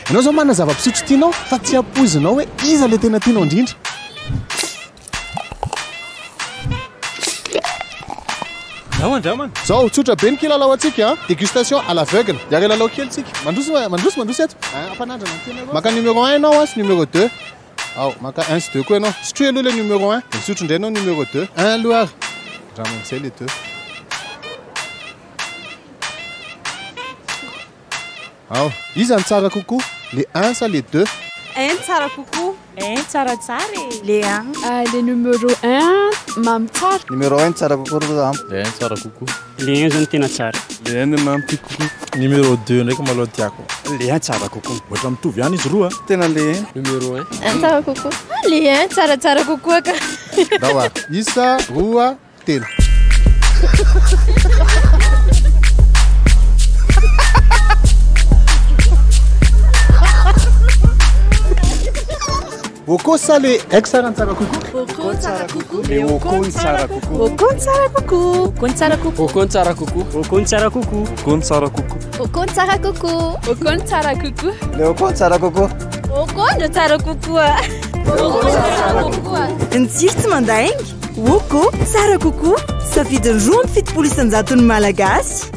Anao zao manana zava-pisotro tianao fa tsy ampoizinao hoe iza le tena tianao indrindra. Dramana. Zao tsotra be ny kilalao antsika dégustation à l'aveugle. Diary lalao kely tsika. Mandroso eto. Ampanandrana ny tena. Maka numéro 1 ianao sy numéro 2. Ao, maka 1 sy 2 koa ianao. Sotroy aloha le numéro 1, dia misotro indray ianao numéro 2. 1 aloha ary. Dramana zay le 2. Ao, iza ny tsara kokoa? Le 1 sa le 2? 1 tsara kokoa. 1 tsaratsara e. Le 1. Le numéro 1 mamy tsara. Numéro 1 tsara kokoa. Le 1 tsara kokoa. Le 1 zany tena tsara. Le 1 mamy tiako kokoa. Numéro 2 ndraiky malao tiako. Le 1 tsara kokoa. Ohatra mitovy ihany izy roa. Tena le 1. Numéro 1. 1 tsara kokoa. Le 1 tsaratsara kokoa ka. Dawa. Isa, roa, telo. Woko sa le eksara tsara kokoa. Woko tsara kokoa. Le woko tsara kokoa. Woko tsara kokoa. Woko tsara kokoa. Woko tsara kokoa. Woko tsara kokoa. Woko tsara kokoa. Woko tsara kokoa. Woko tsara kokoa. Le woko tsara kokoa. Woko tsara kokoa. Woko tsara kokoa. Ny tsiro tsy mandaingy. Woko tsara kokoa. Safidin'ny roa ny fitopolo isan-jaton'ny malagasy.